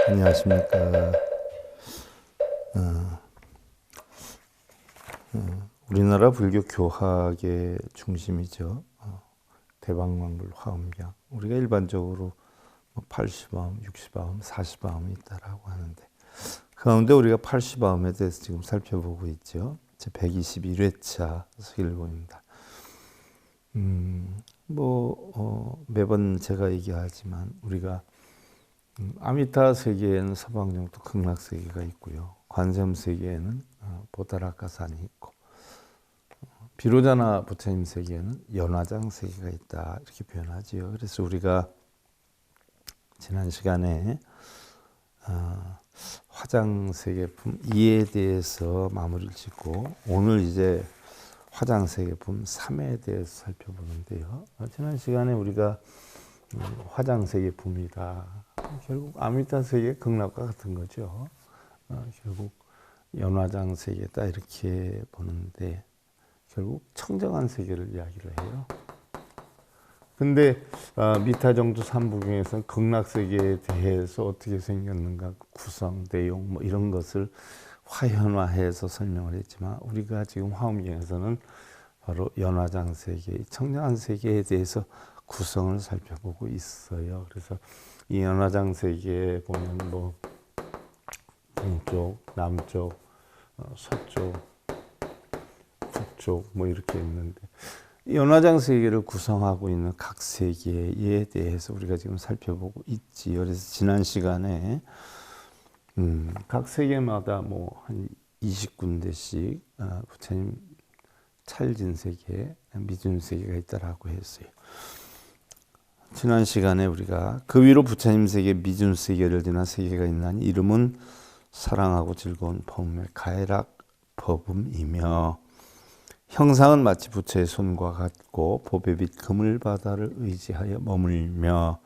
안녕하십니까. 우리나라 불교 교학의 중심이죠. 대방망불 화엄경. 우리가 일반적으로 80화음, 60화음, 40화음이 있다라고 하는데 그 가운데 우리가 80화음에 대해서 지금 살펴보고 있죠. 제 121회차 서길보입니다. 매번 제가 얘기하지만 우리가 아미타 세계에는 서방정토 극락 세계가 있고요. 관세음 세계에는 보다라카산이 있고 비로자나 부처님 세계에는 연화장 세계가 있다 이렇게 표현하지요. 그래서 우리가 지난 시간에 화장 세계품 2에 대해서 마무리를 짓고 오늘 이제 화장 세계품 3에 대해서 살펴보는데요. 지난 시간에 우리가 화장 세계품이다. 결국 아미타 세계 극락과 같은 거죠. 결국 연화장 세계다 이렇게 보는데 결국 청정한 세계를 이야기를 해요. 근데 미타정토 3부경에서는 극락세계에 대해서 어떻게 생겼는가 구성, 내용 뭐 이런 것을 화현화해서 설명을 했지만 우리가 지금 화엄경에서는 바로 연화장 세계, 청정한 세계에 대해서 구성을 살펴보고 있어요. 그래서 이 연화장 세계에 보면 뭐 동쪽, 남쪽, 서쪽, 북쪽 뭐 이렇게 있는데 연화장 세계를 구성하고 있는 각 세계에 대해서 우리가 지금 살펴보고 있지요. 그래서 지난 시간에 각 세계마다 뭐 한 20군데씩 부처님 찰진 세계, 미준 세계가 있다라고 했어요. 지난 시간에 우리가 그 위로 부처님 세계, 미준 세계를 지난 세계가 있나니 이름은 사랑하고 즐거운 법의 가해락 법음이며 형상은 마치 부처의 손과 같고 보배빛 그물바다를 의지하여 머물며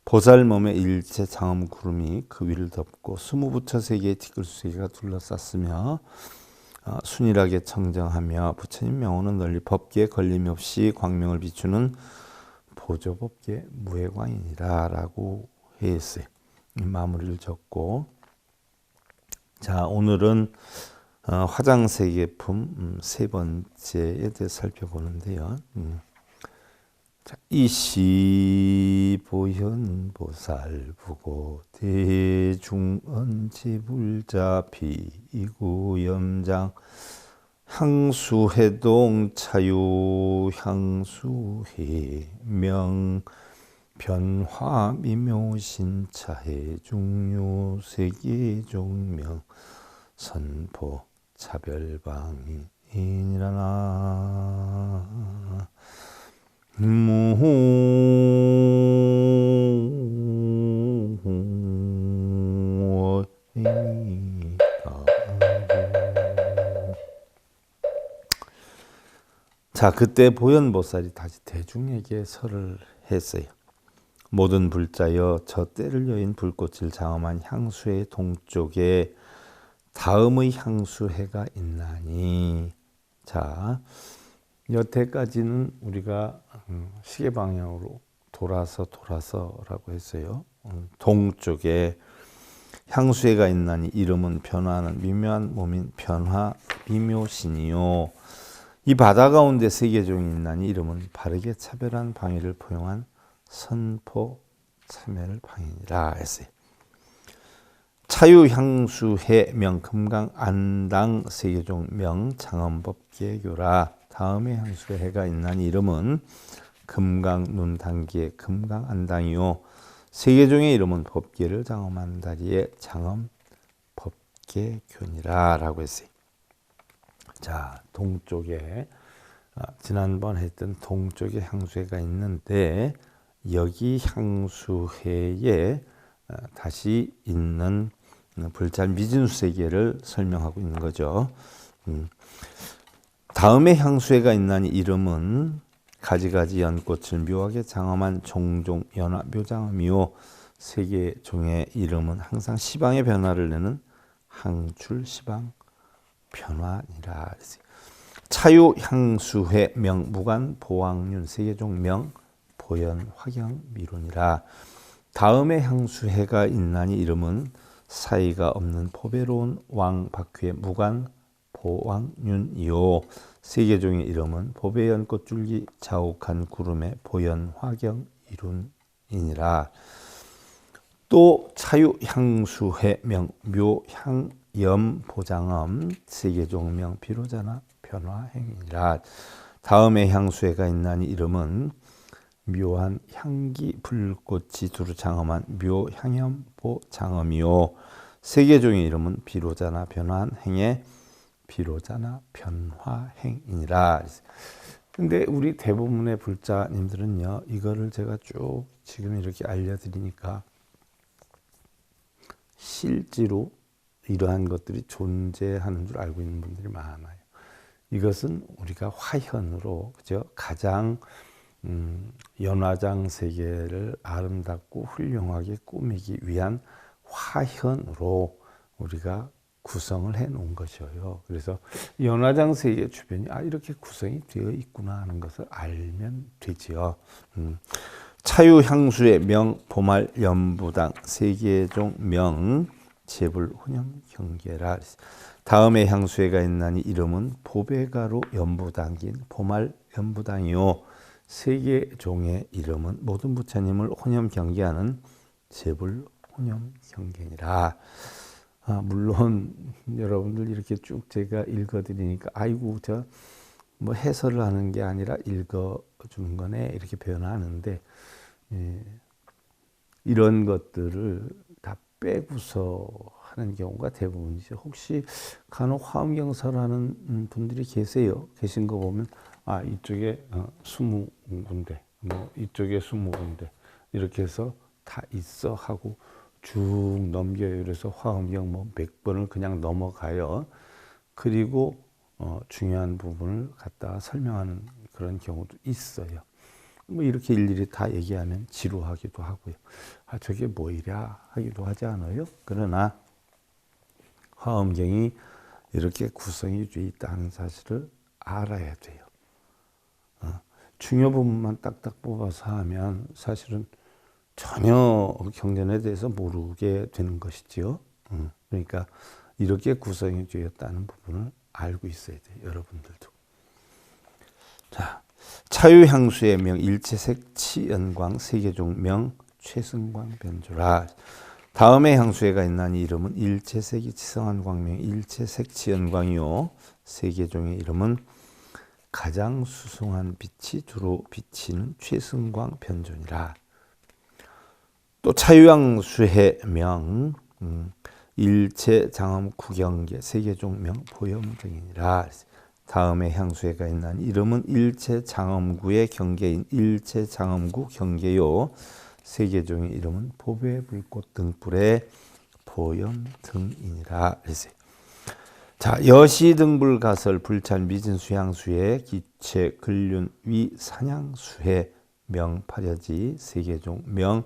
보살 몸의 일체 장엄 구름이 그 위를 덮고 20부처 세계의 티끌수세계가 둘러쌌으며 순일하게 청정하며 부처님 명호는 널리 법계에 걸림이 없이 광명을 비추는 보조법계 무해광이니라 라고 했어요. 마무리를 적고 자 오늘은 화장세계품 세 번째에 대해 살펴보는데요. 이시보현보살부고 대중언지불자 비구염장 향수해동 차유 향수해명 변화미묘신차해 중요세계종명 선포 차별방인이라나 자, 그때 보현보살이 다시 대중에게 설을 했어요. 모든 불자여 저 때를 여인 불꽃을 장엄한 향수의 동쪽에 다음의 향수해가 있나니 자 여태까지는 우리가 시계 방향으로 돌아서라고 했어요. 동쪽에 향수해가 있나니 이름은 변화하는 미묘한 몸인 변화 미묘신이요 이 바다 가운데 세계종이 있나니 이름은 바르게 차별한 방위를 포용한 선포 참멸 방위니라 했어요. 차유향수해 명 금강안당 세계종 명 장엄법계교라 다음에 향수해가 있나니 이름은 금강눈단기의 금강안당이요 세계종의 이름은 법계를 장엄한 다리의 장엄법계교니라 라고 했어요. 자 동쪽에 지난번 했던 동쪽에 향수해가 있는데 여기 향수해에 다시 있는 불찰 미진수 세계를 설명하고 있는 거죠. 다음에 향수해가 있나니 이름은 가지가지 연꽃을 묘하게 장엄한 종종 연화 묘장음이요 세계종의 이름은 항상 시방의 변화를 내는 항출 시방 변화니라. 차유 향수해 명 무관 보왕윤 세계종 명 보현 화경 미론이라. 다음에 향수해가 있나니 이름은 사이가 없는 보배로운 왕 바퀴의 무관 보왕윤이요. 세계종의 이름은 보배 연꽃줄기 자욱한 구름의 보연 화경 이룬이니라. 또 차유 향수해 명 묘향염 보장엄 세계종 명 비로자나 변화행이니라. 다음에 향수해가 있나니 이름은 묘한 향기 불꽃이 두루 장엄한 묘향염보 장엄이요. 세계종의 이름은 비로자나 변화한 행의 비로자나 변화행이니라. 근데 우리 대부분의 불자님들은요, 이거를 제가 쭉 지금 이렇게 알려드리니까 실제로 이러한 것들이 존재하는 줄 알고 있는 분들이 많아요. 이것은 우리가 화현으로, 그죠? 가장 연화장 세계를 아름답고 훌륭하게 꾸미기 위한 화현으로 우리가 구성을 해 놓은 것이에요. 그래서 연화장 세계 주변이 이렇게 구성이 되어 있구나 하는 것을 알면 되지요. 차유향수의 명 보말 연부당 세계종 명 제불 혼염 경계라. 다음에 향수회가 있나니 이름은 보배가로 연부당긴 보말 연부당이요. 세계종의 이름은 모든 부처님을 혼염 경계하는 제불 혼염 경계니라. 물론 여러분들 이렇게 쭉 제가 읽어드리니까 아이고 저 뭐 해설을 하는 게 아니라 읽어주는 거네 이렇게 표현하는데, 이런 것들을 다 빼고서 하는 경우가 대부분이죠. 혹시 간혹 화엄경설하는 분들이 계신 거 보면 이쪽에 20군데 뭐 이쪽에 20군데 이렇게 해서 다 있어 하고 쭉 넘겨요. 그래서 화엄경 뭐 100번을 그냥 넘어가요. 그리고 중요한 부분을 갖다 설명하는 그런 경우도 있어요. 뭐 이렇게 일일이 다 얘기하면 지루하기도 하고요. 저게 뭐이랴 하기도 하지 않아요? 그러나 화엄경이 이렇게 구성이 되어 있다는 사실을 알아야 돼요. 중요 부분만 딱딱 뽑아서 하면 사실은 전혀 경전에 대해서 모르게 되는 것이죠. 그러니까 이렇게 구성이 되었다는 부분을 알고 있어야 돼요. 여러분들도. 자, 차유향수의 명 일체색 치연광 세계종 명 최승광 변조라. 다음에 향수회가 있나니 이름은 일체색이 치성한 광명 일체색 치연광이요. 세계종의 이름은 가장 수승한 빛이 두루 비치는 최승광 변존이라. 또 차유향수의 명 일체 장엄 구경계 세계종 명 보염 등이니라. 다음에 향수회가 있나니 이름은 일체 장엄구의 경계인 일체 장엄구 경계요. 세계종의 이름은 보배 불꽃 등불의 보염 등이니라. 자, 여시 등불 가설 불찬 미진수 향수회 기체 근륜 위 산향수회 명파려지 세계종 명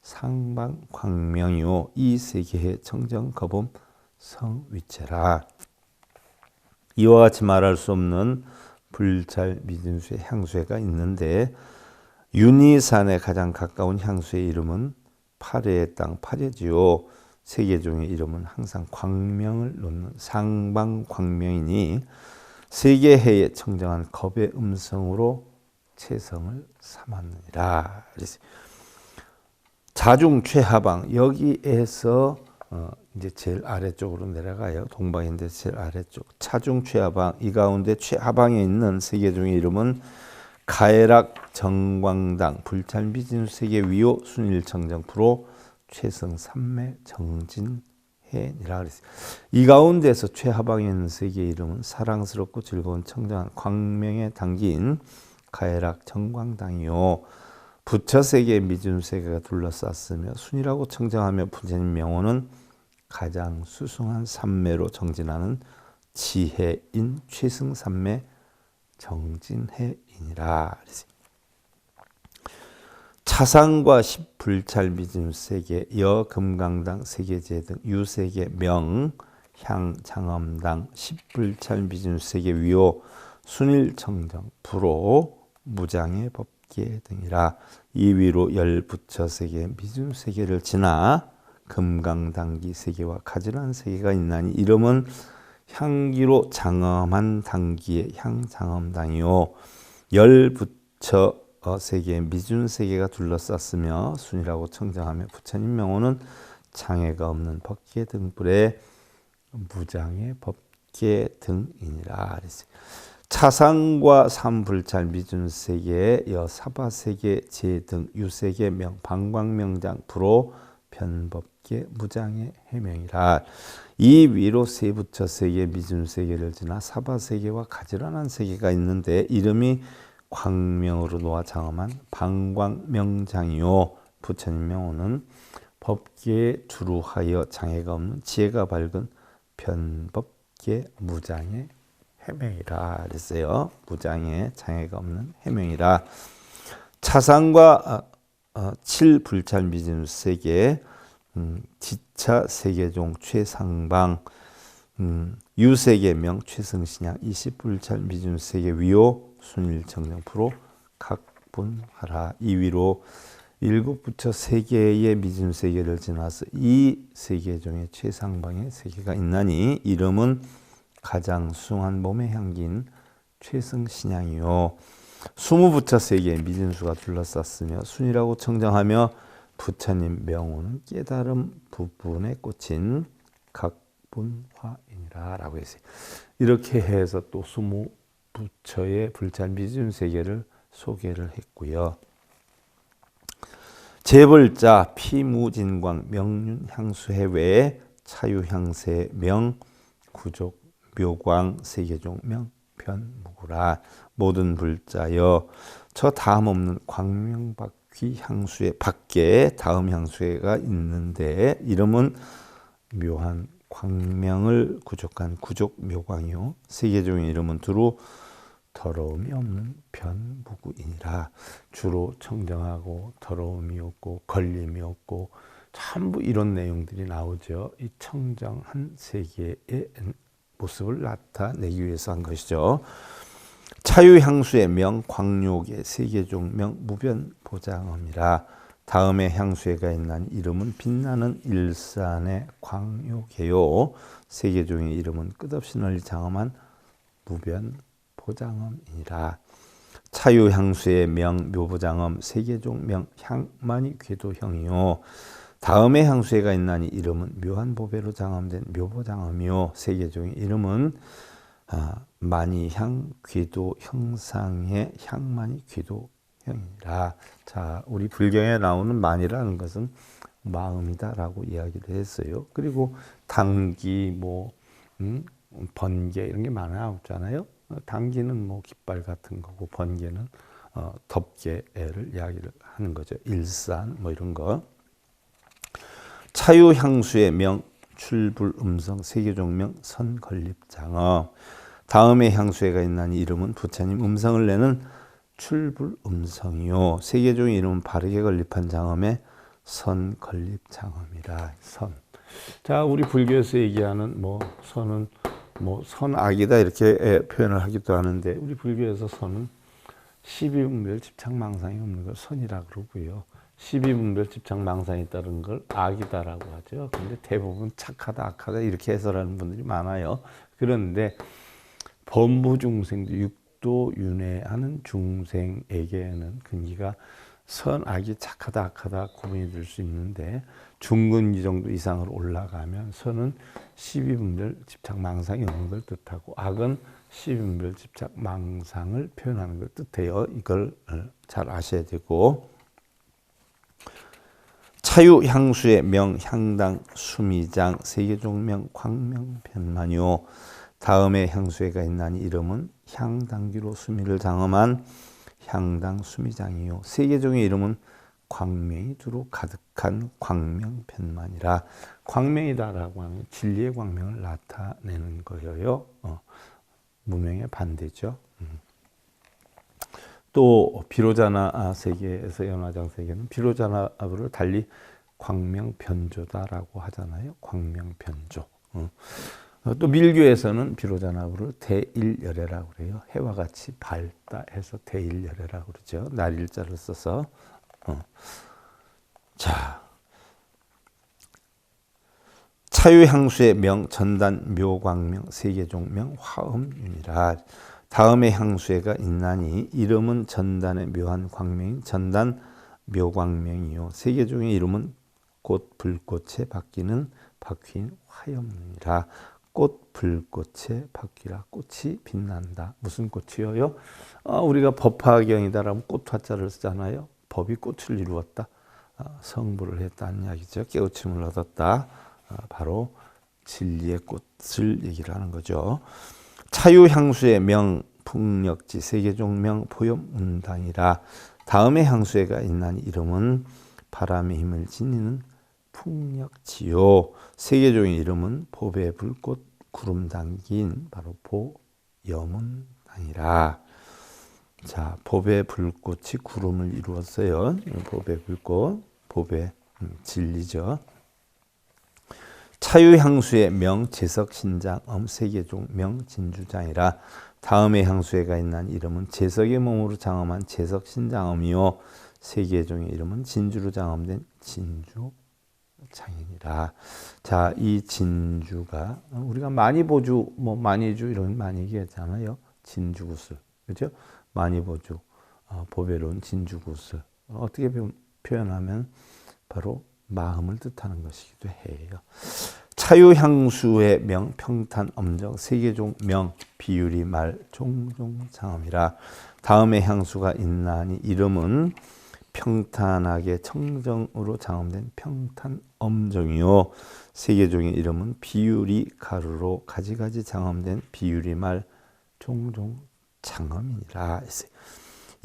상방 광명이요. 이 세계의 청정 거범 성위체라. 이와 같이 말할 수 없는 불찰 미진수의 향수회가 있는데 윤희산에 가장 가까운 향수의 이름은 파래의 땅 파래지요. 세계종의 이름은 항상 광명을 놓는 상방 광명이니 세계해에 청정한 겁의 음성으로 체성을 삼았느니라. 자중 최하방 여기에서 이제 제일 아래쪽으로 내려가요. 동방인데 제일 아래쪽 차중 최하방 이 가운데 최하방에 있는 세계종의 이름은 가해락 정광당 불찰 미진수 세계 위호 순일청정 프로 최성 삼매 정진해니라 그랬어요. 이 가운데서 최하방에 있는 세계의 이름은 사랑스럽고 즐거운 청정한 광명에 담긴 가해락 정광당이요. 부처세계 미진세계가 둘러쌌으며 순이라고 청정하며 부처님 명호는 가장 수승한 삼매로 정진하는 지혜인 최승삼매 정진해이니라. 차상과 십불찰 미진세계 여금강당 세계제 등 유세계 명 향장엄당 십불찰 미진세계 위호 순일청정 불호 무장의 법 법계 등이라. 이 위로 열 부처 세계 미준 세계를 지나 금강당기 세계와 가지런한 세계가 있나니 이름은 향기로 장엄한 당기의 향장엄당이요 열 부처 세계 미준 세계가 둘러쌌으며 순이라고 청정하며 부처님 명호는 장애가 없는 법계 등불의 무장의 법계 등이니라. 차상과 삼불찰 미준세계 여사바세계 제등 유세계 명 방광명장 불호 변법계 무장의 해명이라. 이 위로 세부처 세계 미준세계를 지나 사바세계와 가지런한 세계가 있는데 이름이 광명으로 놓아 장엄한 방광명장이요 부처님 명호는 법계에 두루하여 장애가 없는 지혜가 밝은 변법계 무장의 해명이라 그랬어요. 무장의 장애가 없는 해명이라. 차상과 칠불찰 미진 세계 지차 세계종 최상방 유세계명 최승신양 이십불찰 미준 세계 위호 순일정정 프로 각분하라. 이 위로 일곱 부처 세계의 미준 세계를 지나서 이 세계종의 최상방의 세계가 있나니 이름은 가장 숭한 몸의 향기인 최승신양이요 스무 부처 세계의 미진수가 둘러쌌으며 순이라고 청정하며 부처님 명호는 깨달음 부분에 꽂힌 각분화이니라 라고 했어요. 이렇게 해서 또 스무 부처의 불찰 미진 세계를 소개를 했고요. 재벌자 피무진광 명륜향수해 외에 차유향세 명 구족 묘광 세계종 명 변무구라. 모든 불자여 저 다음 없는 광명박귀 향수의 밖에 다음 향수가 있는데 이름은 묘한 광명을 구족한 구족 묘광이요 세계종의 이름은 두루 더러움이 없는 변무구이니라. 주로 청정하고 더러움이 없고 걸림이 없고 전부 이런 내용들이 나오죠. 이 청정한 세계의 모습을 나타내기 위해서 한 것이죠. 차유향수의 명 광욕의 세계종 명 무변보장엄이라. 다음에 향수회가 있나니 이름은 빛나는 일산의 광욕이요 세계종의 이름은 끝없이 널리 장엄한 무변보장엄이니라. 차유향수의 명 묘보장엄 세계종 명 향만이 궤도형이요 다음에 향수회가 있나니 이름은 묘한 보배로 장엄된 묘보장엄이요 세계종의 이름은 만이향 궤도 형상의 향만이 궤도형이라. 자, 우리 불경에 나오는 만이라는 것은 마음이다라고 이야기를 했어요. 그리고 당기, 번개 이런 게 나오잖아요. 당기는 깃발 같은 거고 번개는 덮개를 이야기를 하는 거죠. 일산 이런 거. 차유향수의 명 출불음성 세계종명 선건립장어. 다음에 향수회가 있나니 이름은 부처님 음성을 내는 출불음성이요 세계종의 이름은 바르게 건립한 장엄의 선건립장엄이라. 선. 자, 우리 불교에서 얘기하는 선은 선악이다 이렇게 표현을 하기도 하는데 우리 불교에서 선은 십이분별 집착망상이 없는 걸 선이라 그러고요. 십이분별 집착망상이 따른 걸 악이다라고 하죠. 근데 대부분 착하다, 악하다 이렇게 해설하는 분들이 많아요. 그런데 범부중생도 육도 윤회하는 중생에게는 근기가 선악이 착하다, 악하다 구분이 될 수 있는데 중근기 정도 이상으로 올라가면 선은 십이분별 집착망상이 없는 걸 뜻하고 악은 십이분별 집착망상을 표현하는 걸 뜻해요. 이걸 잘 아셔야 되고 차유향수의 명 향당 수미장 세계종명 광명변만이요 다음에 향수회가 있나니 이름은 향당기로 수미를 장엄한 향당 수미장이요 세계종의 이름은 광명이 두루 가득한 광명변만이라. 광명이다라고 하면 진리의 광명을 나타내는 거예요. 무명의 반대죠. 또 비로자나 세계에서 연화장 세계는 비로자나를 달리 광명변조다라고 하잖아요. 광명변조. 또 밀교에서는 비로자나무를 대일열애라고 그래요. 해와 같이 밝다 해서 대일열애라고 그러죠. 날일자를 써서. 자, 차유향수의 명 전단 묘광명 세계종명 화엄윤이라. 다음에 향수회가 있나니 이름은 전단의 묘한 광명인 전단 묘광명이요 세계종의 이름은 꽃 불꽃에 바뀌는 바퀴인 화엄윤이라. 꽃 불꽃에 바뀌라. 꽃이 빛난다. 무슨 꽃이요? 우리가 법화경이다라면 꽃화자를 쓰잖아요. 법이 꽃을 이루었다. 성불을 했다는 이야기죠. 깨우침을 얻었다. 바로 진리의 꽃을 얘기를 하는 거죠. 차유향수의 명 풍력지 세계종명 보염운당이라. 다음에 향수회가 있나니 이름은 바람의 힘을 지니는 풍력지요. 세계종의 이름은 보배 불꽃 구름 담긴 바로 보염운당이라. 자, 보배 불꽃이 구름을 이루었어요. 보배 불꽃, 보배 진리죠. 차유향수의 명 제석신장엄 세계종 명 진주장이라. 다음에 향수회가 있는 이름은 제석의 몸으로 장엄한 제석신장엄이요 세계종의 이름은 진주로 장엄된 진주장이니라. 자, 이 진주가 우리가 많이보주, 많이주 이런 많이 얘기하잖아요. 진주구슬, 그렇죠? 많이보주, 보배로운 진주구슬. 어떻게 표현하면 바로 마음을 뜻하는 것이기도 해요. 차유향수의 명 평탄 엄정 세계종 명 비유리 말 종종 장엄이라. 다음에 향수가 있나니 이름은 평탄하게 청정으로 장엄된 평탄 엄정이요 세계종의 이름은 비유리 가루로 가지가지 장엄된 비유리 말 종종 장엄이니라.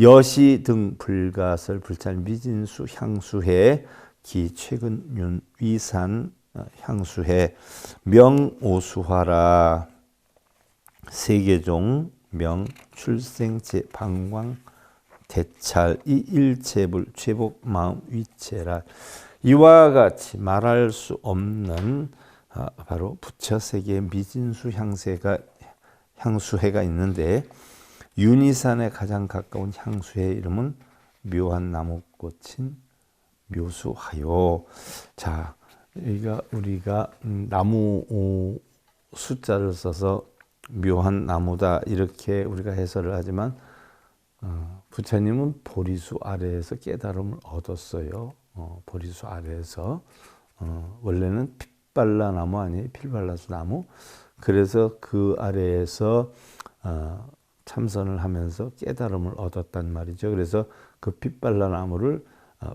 여시 등 불가설 불찰 미진수 향수해 기 최근 윤 위산 향수해 명오수화라. 세계종 명 출생제 방광 대찰 이 일체불 최복 마음 위체라. 이와 같이 말할 수 없는 바로 부처세계의 미진수 향수해가 있는데 윤이산에 가장 가까운 향수해의 이름은 묘한 나무꽃인 묘수하요. 자, 우리가 나무 숫자를 써서 묘한 나무다 이렇게 우리가 해설을 하지만 부처님은 보리수 아래에서 깨달음을 얻었어요. 보리수 아래에서 원래는 핏발라 나무 아니에요? 필발라수 나무. 그래서 그 아래에서 참선을 하면서 깨달음을 얻었단 말이죠. 그래서 그 핏발라 나무를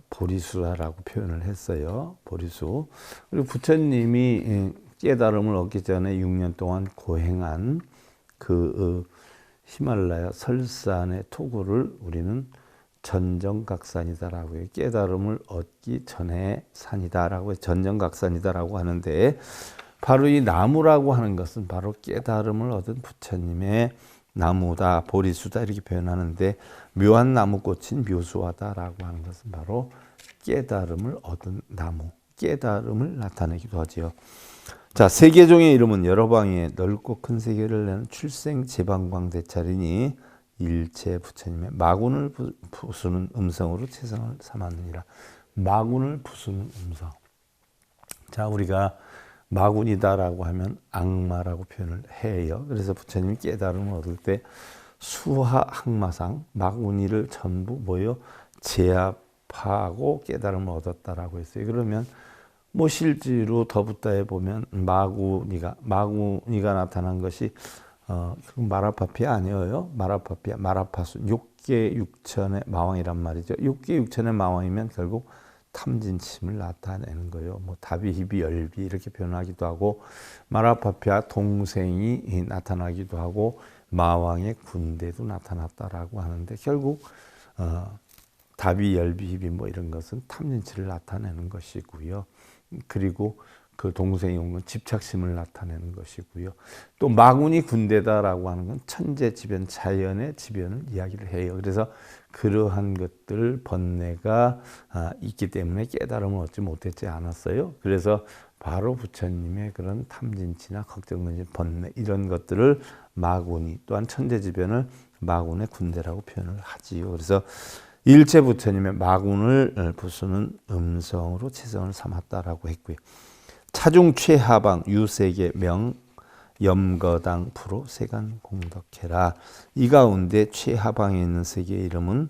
보리수라고 표현을 했어요. 보리수. 그리고 부처님이 깨달음을 얻기 전에 6년 동안 고행한 그 히말라야 설산의 토구를 우리는 전정각산이다라고 해요. 깨달음을 얻기 전에 산이다라고 해서 전정각산이다라고 하는데 바로 이 나무라고 하는 것은 바로 깨달음을 얻은 부처님의 나무다, 보리수다 이렇게 표현하는데 묘한 나무꽃인 묘수하다라고 하는 것은 바로 깨달음을 얻은 나무, 깨달음을 나타내기도 하지요. 자, 세계종의 이름은 여러 방에 넓고 큰 세계를 내는 출생 제방광대찰이니 일체 부처님의 마군을 부수는 음성으로 최상을 삼았느니라. 마군을 부수는 음성. 자, 우리가 마군이다라고 하면 악마라고 표현을 해요. 그래서 부처님이 깨달음을 얻을 때 수하 항마상 마군이를 전부 제압하고 깨달음을 얻었다라고 했어요. 그러면 실제로 더붓다에 보면 마구니가 나타난 것이 마라파피 아니에요. 마라파피아, 마라파순 6개 6천의 마왕이란 말이죠. 6개 6천의 마왕이면 결국 탐진침을 나타내는 거예요. 다비히비 열비 이렇게 표현하기도 하고 마라파피아 동생이 나타나기도 하고 마왕의 군대도 나타났다라고 하는데 결국 다비 열비 히비 이런 것은 탐진치를 나타내는 것이고요. 그리고 그 동생이 온 건 집착심을 나타내는 것이고요. 또 마군이 군대다라고 하는 건 천재지변, 자연의 지변을 이야기를 해요. 그래서 그러한 것들 번뇌가 있기 때문에 깨달음을 얻지 못했지 않았어요. 그래서 바로 부처님의 그런 탐진치나 걱정근심, 번뇌 이런 것들을 마군이, 또한 천재지변을 마군의 군대라고 표현을 하지요. 그래서 일체 부처님의 마군을 부수는 음성으로 체성을 삼았다라고 했고요. 차중 최하방 유세계 명 염거당 프로 세간 공덕해라. 이 가운데 최하방에 있는 세계의 이름은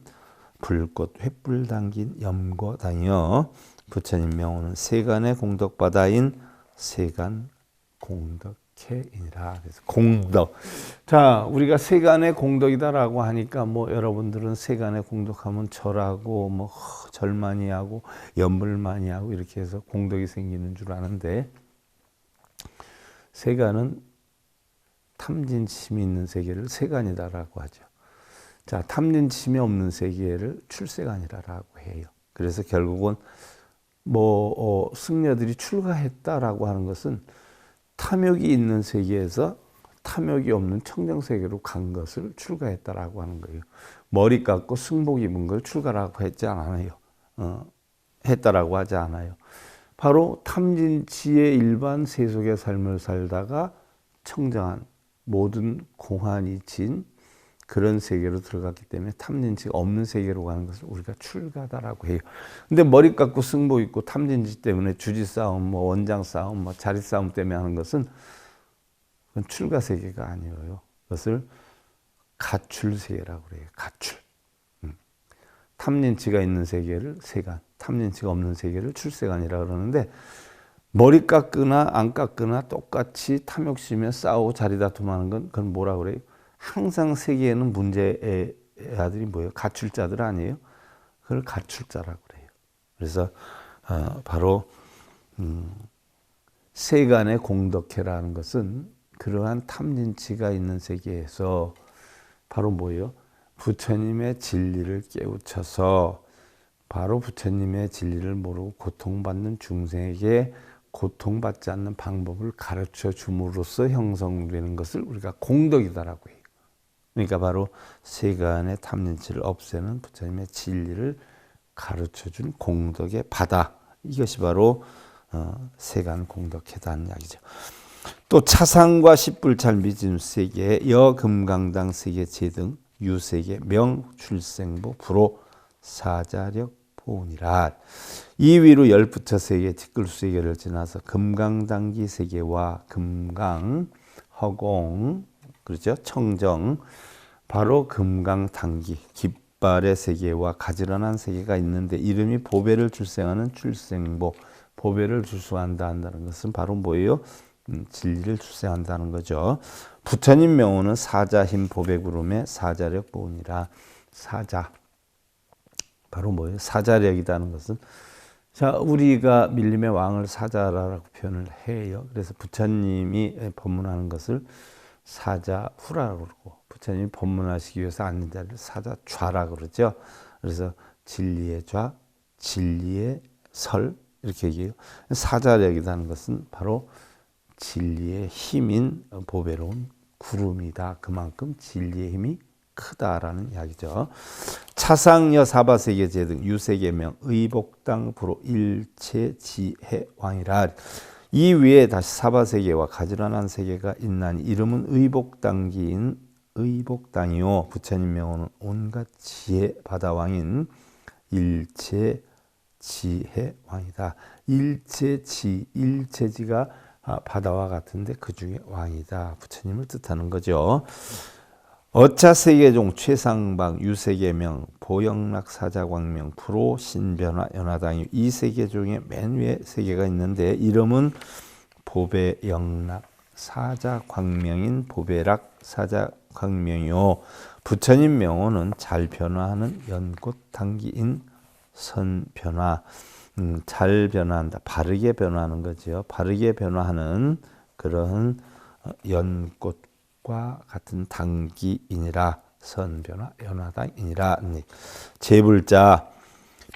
불꽃 횃불 담긴 염거당이요. 부처님 명호는 세간의 공덕바다인 세간 공덕해이니라. 그래서 공덕. 자, 우리가 세간의 공덕이다라고 하니까 뭐 여러분들은 세간의 공덕하면 절하고 뭐 절 많이 하고 염불 많이 하고 이렇게 해서 공덕이 생기는 줄 아는데, 세간은 탐진심이 있는 세계를 세간이다라고 하죠. 자, 탐진심이 없는 세계를 출세간이라고 해요. 그래서 결국은 승려들이 출가했다라고 하는 것은 탐욕이 있는 세계에서 탐욕이 없는 청정세계로 간 것을 출가했다라고 하는 거예요. 머리 깎고 승복 입은 걸 출가라고 했지 않아요. 했다라고 하지 않아요. 바로 탐진치의 일반 세속의 삶을 살다가 청정한 모든 공안이 진 그런 세계로 들어갔기 때문에 탐진치가 없는 세계로 가는 것을 우리가 출가다라고 해요. 근데 머리 깎고 승복 입고 탐진치 때문에 주지 싸움, 원장 싸움, 자리 싸움 때문에 하는 것은 그건 출가 세계가 아니에요. 그것을 가출 세계라고 그래요. 가출. 탐진치가 있는 세계를 세간, 탐진치가 없는 세계를 출세간이라고 그러는데, 머리 깎거나 안 깎거나 똑같이 탐욕심에 싸우고 자리 다툼하는 건 그건 뭐라 그래요? 항상 세계에는 문제의 아들이 뭐예요? 가출자들 아니에요? 그걸 가출자라고 그래요. 그래서 바로 세간의 공덕해라는 것은 그러한 탐진치가 있는 세계에서 바로 뭐예요? 부처님의 진리를 깨우쳐서 바로 부처님의 진리를 모르고 고통받는 중생에게 고통받지 않는 방법을 가르쳐 줌으로써 형성되는 것을 우리가 공덕이다라고 해요. 그러니까 바로 세간의 탐진치를 없애는 부처님의 진리를 가르쳐 준 공덕의 바다. 이것이 바로 세간 공덕회다는 이야기죠. 또 차상과 십불찰 미진 세계, 여금강당 세계 제등 유세계 명출생보 불호 사자력 보훈이라. 이 위로 열부처 세계 티끌수 세계를 지나서 금강당기 세계와 금강 허공, 그렇죠? 청정, 바로 금강당기 깃발의 세계와 가지런한 세계가 있는데, 이름이 보배를 출생하는 출생보, 보배를 출수한다 한다는 것은 바로 뭐예요? 진리를 출생한다는 거죠. 부처님 명호는 사자힘 보배구름의 사자력 보훈이라. 사자, 바로 뭐예요? 사자력이라는 것은, 자, 우리가 밀림의 왕을 사자라고 표현을 해요. 그래서 부처님이 법문하는 것을 사자후라고 그러고, 부처님이 법문하시기 위해서 앉는 자리를 사자좌라고 그러죠. 그래서 진리의 좌, 진리의 설 이렇게 얘기해요. 사자력이라는 것은 바로 진리의 힘인 보배로운 구름이다. 그만큼 진리의 힘이 크다라는 이야기죠. 차상여 사바세계 제등 유세계명 의복당 불호 일체지해 왕이라. 이 위에 다시 사바세계와 가지런한 세계가 있나니 이름은 의복당기인 의복당이요. 부처님 명호는 온갖 지혜 바다왕인 일체지해 왕이다. 일체지가 바다와 같은데 그 중에 왕이다. 부처님을 뜻하는 거죠. 어차세계종 최상방 유세계명 보영락 사자광명 프로 신변화 연화당유. 이 세계종의 맨 위에 세계가 있는데 이름은 보배영락 사자광명인 보배락 사자광명이요. 부처님 명호는 잘 변화하는 연꽃 당기인 선변화. 잘 변화한다. 바르게 변화하는 거죠. 바르게 변화하는 그런 연꽃과 같은 당기이니라. 선변화 연화당이니라. 제불자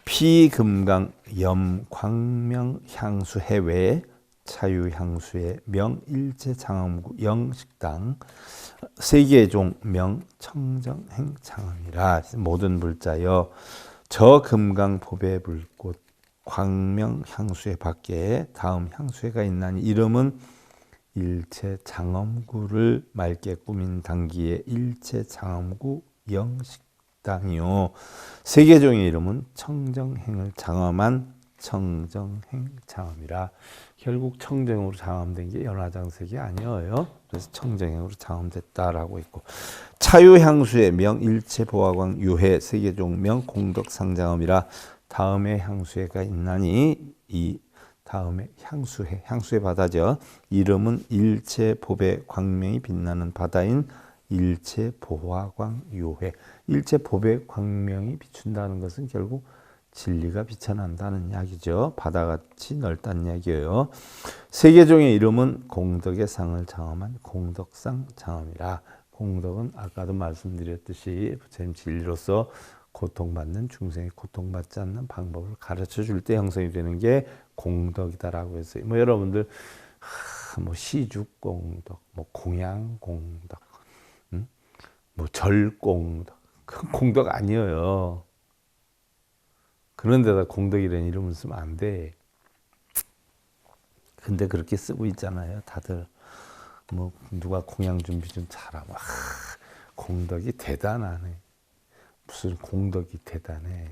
피금강 염광명 향수 해외 차유향수의 명일체 장엄구 영식당 세계종 명청정행 장엄이라. 모든 불자여 저 금강 보배 불꽃 광명 향수회 밖에 다음 향수회가 있나니 이름은 일체 장엄구를 맑게 꾸민 당기의 일체 장엄구 영식당이요. 세계종의 이름은 청정행을 장엄한 청정행 장엄이라. 결국 청정으로 장엄된 게 연화장색이 아니에요. 그래서 청정행으로 장엄됐다라고 있고, 차유향수의 명 일체보화광 유해 세계종 명 공덕상장엄이라. 다음에 향수회가 있나니 이 다음에 향수회 바다죠. 이름은 일체보배 광명이 빛나는 바다인 일체보화광 유해. 일체보배 광명이 비춘다는 것은 결국 진리가 비춰난다는 이야기죠. 바다같이 넓다는 이야기예요. 세계종의 이름은 공덕의 상을 장엄한 공덕상 장엄이라. 공덕은 아까도 말씀드렸듯이 부처님 진리로서 고통받는 중생이 고통받지 않는 방법을 가르쳐 줄 때 형성이 되는 게 공덕이다라고 했어요. 뭐 여러분들 뭐 시죽공덕, 뭐 공양공덕, 뭐 절공덕, 그 공덕 아니에요. 그런 데다 공덕이라는 이름을 쓰면 안 돼. 근데 그렇게 쓰고 있잖아요. 다들 뭐 누가 공양 준비 좀 잘하고 공덕이 대단하네. 무슨 공덕이 대단해.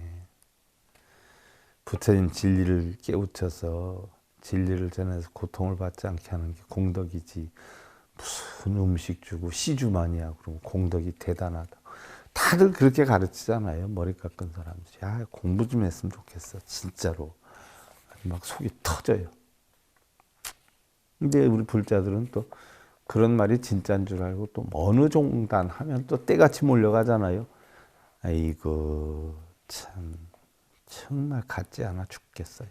부처님 진리를 깨우쳐서 진리를 전해서 고통을 받지 않게 하는 게 공덕이지. 무슨 음식 주고 시주 많이 하고 그러면 공덕이 대단하다. 다들 그렇게 가르치잖아요. 머리 깎은 사람들이. 야, 공부 좀 했으면 좋겠어. 진짜로. 막 속이 터져요. 근데 우리 불자들은 또 그런 말이 진짜인 줄 알고 또 어느 종단 하면 또 때같이 몰려가잖아요. 아이고 참 정말 같지 않아 죽겠어요.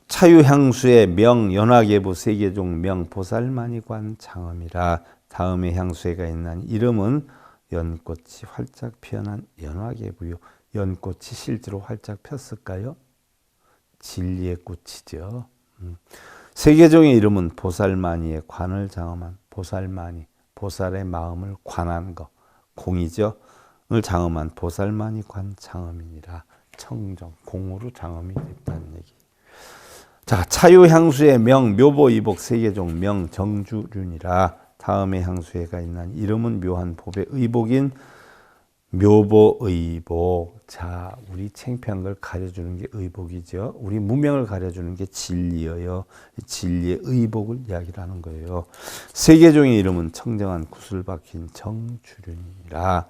차유향수의 명 연화계부 세계종 명 보살만이관 장엄이라. 다음에 향수회가 있나니 이름은 연꽃이 활짝 피어난 연화계부요. 연꽃이 실제로 활짝 폈을까요? 진리의 꽃이죠. 세계종의 이름은 보살만이의 관을 장엄한 보살만이, 보살의 마음을 관한 거, 공이죠. 을 장엄한 보살만이 관 장엄이니라. 청정, 공으로 장엄이 됐다는 얘기. 자, 차유향수의 명 묘보이복 세계종 명 정주륜이라. 다음에 향수회가 있나니 이름은 묘한 법의 의복인 묘보의복. 자, 우리 창피한 걸 가려주는 게 의복이죠. 우리 무명을 가려주는 게 진리예요. 진리의 의복을 이야기를 하는 거예요. 세계종의 이름은 청정한 구슬 박힌 정주륜이라.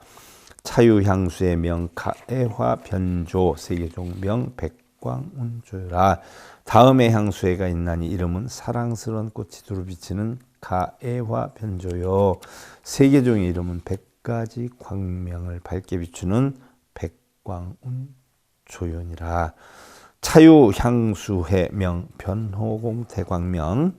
차유향수의 명 가애화 변조 세계종 명 백광운조라. 다음에 향수회가 있나니 이름은 사랑스러운 꽃이 두루 비치는 가애화 변조요. 세계종의 이름은 100가지 광명을 밝게 비추는 백광운조연이라. 차유향수회 명 변호공 대광명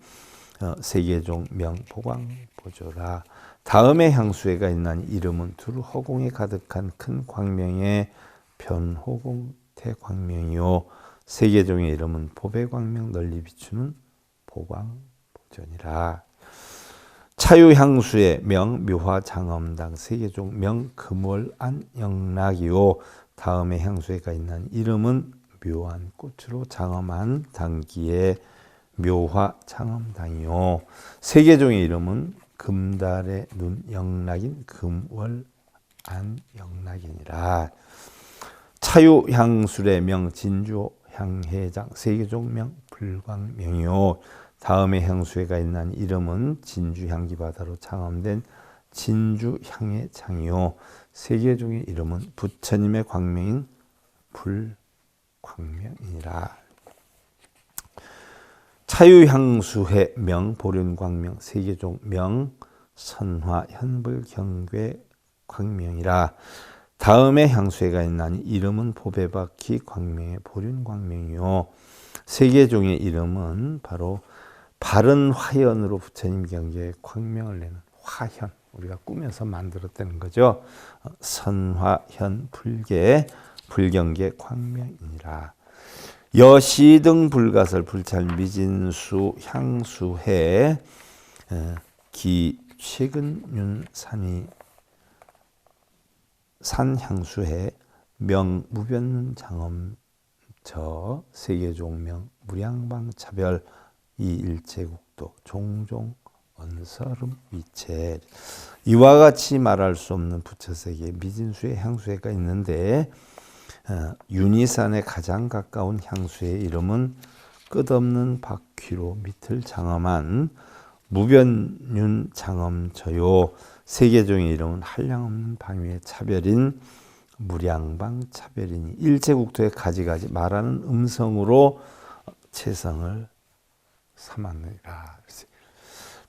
세계종 명 보광보조라. 다음에 향수회가 있나니 이름은 두루 허공에 가득한 큰 광명의 변호공 대광명이요. 세계종의 이름은 보배광명 널리 비추는 보광보전이라. 차유향수의 명 묘화장엄당 세계종 명 금월안영락이요. 다음에 향수회가 있나니 이름은 묘한 꽃으로 장엄한 당기의 묘화장엄당이요. 세계종의 이름은 금달의 눈 영락인 금월안영락이니라. 차유향술의 명 진주향해장 세계종 명 불광명이요. 다음에 향수회가 있나니 이름은 진주향기바다로 장엄된 진주향의 장이요. 세계종의 이름은 부처님의 광명인 불광명이니라. 차유향수회 명 보륜광명 세계종 명 선화현불경괴 광명이라. 다음에 향수회가 있나니 이름은 보배바퀴 광명의 보륜광명이요. 세계종의 이름은 바로 바른 화현으로 부처님 경계에 광명을 내는 화현, 우리가 꾸며서 만들었다는 거죠. 선화현 불계 불경계 광명이니라. 여시등 불가설 불찰 미진수 향수회 기 최근윤 산이 산향수회 무변장엄저 세계종명 무량방차별 이일체국도 종종 언서름 위체. 이와 같이 말할 수 없는 부처세계 미진수의 향수회가 있는데 윤희산에 가장 가까운 향수의 이름은 끝없는 바퀴로 밑을 장엄한 무변윤장엄저요. 세계종의 이름은 한량없는 방위의 차별인 무량방차별이니 일체국토의 가지가지 말하는 음성으로 체성을 삼았느니라.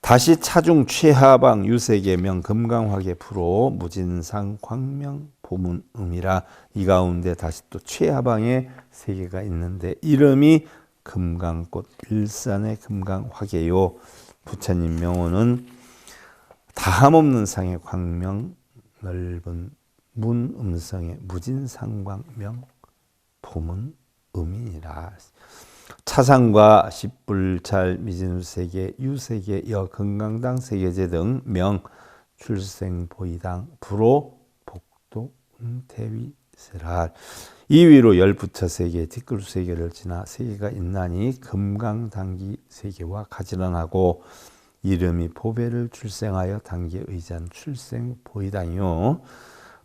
다시 차중 최하방 유세계명 금강화계 프로 무진상 광명 보문음이라. 이 가운데 다시 또 최하방에 세 개가 있는데 이름이 금강꽃 일산의 금강화계요. 부처님 명호는 다함없는 상의 광명 넓은 문음성의 무진상광명 보문음이니라. 차상과 십불찰 미진수세계 유세계 여건강당 세계제 등 명 출생보이당 불호 복도 대위세랄. 이 위로 열부처세계 뒷글세계를 지나 세계가 있나니 금강당기 세계와 가지런하고 이름이 보배를 출생하여 당기에 의지한 출생보이당이요.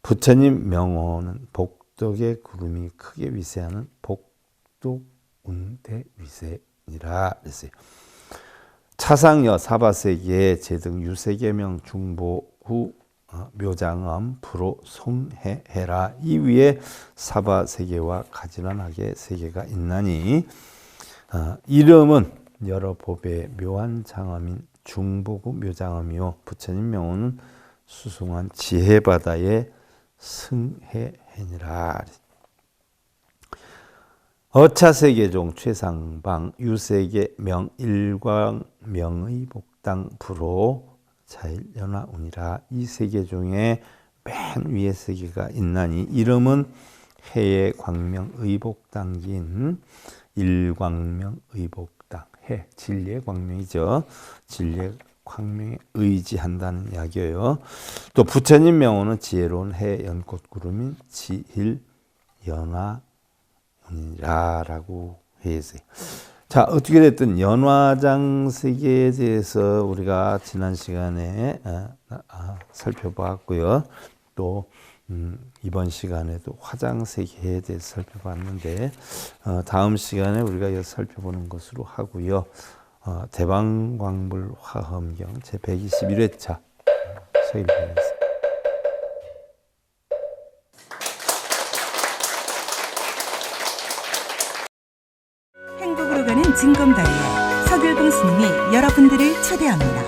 부처님 명호는 복덕의 구름이 크게 위세하는 복도 운대위세니라 그랬어요. 차상여 사바세계 제등 유세계명 중보후 묘장엄 불호 송해해라. 이 위에 사바세계와 가지런하게 세계가 있나니 이름은 여러 법의 묘한 장엄인 중보구 묘장엄이요. 부처님 명호는 수승한 지혜바다의 승해해니라. 어차세계종 최상방 유세계 명일광 명의 복당 불호 자일연화운이라. 이 세계종의 맨 위에 세계가 있나니 이름은 해의 광명 의복당기인 일광명 의복당. 해 진리의 광명이죠. 진리의 광명에 의지한다는 이야기예요. 또 부처님 명호는 지혜로운 해 연꽃구름인 지일연화 라고 해주세요. 자, 어떻게 됐든 연화장세계에 대해서 우리가 지난 시간에 살펴봤고요. 또 이번 시간에도 화장세계에 대해서 살펴봤는데 다음 시간에 우리가 살펴보는 것으로 하고요. 대방광불 화엄경 제121회차 서일봉에서 증검다리에 서길봉 스님이 여러분들을 초대합니다.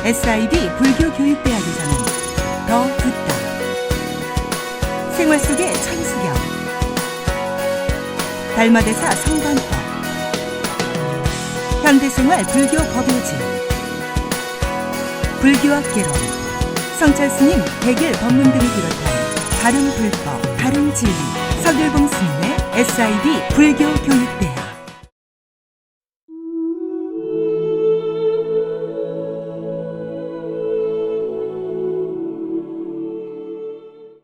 SIB 불교교육대학에서는 더 듣다, 생활 속의 천수경, 달마대사 성관법, 현대생활 불교 법요지, 불교학개론, 성찰스님 백일 법문 등을 비롯한 다른 불법, 다른 진리, 서길봉 스님의 SIB 불교교육대학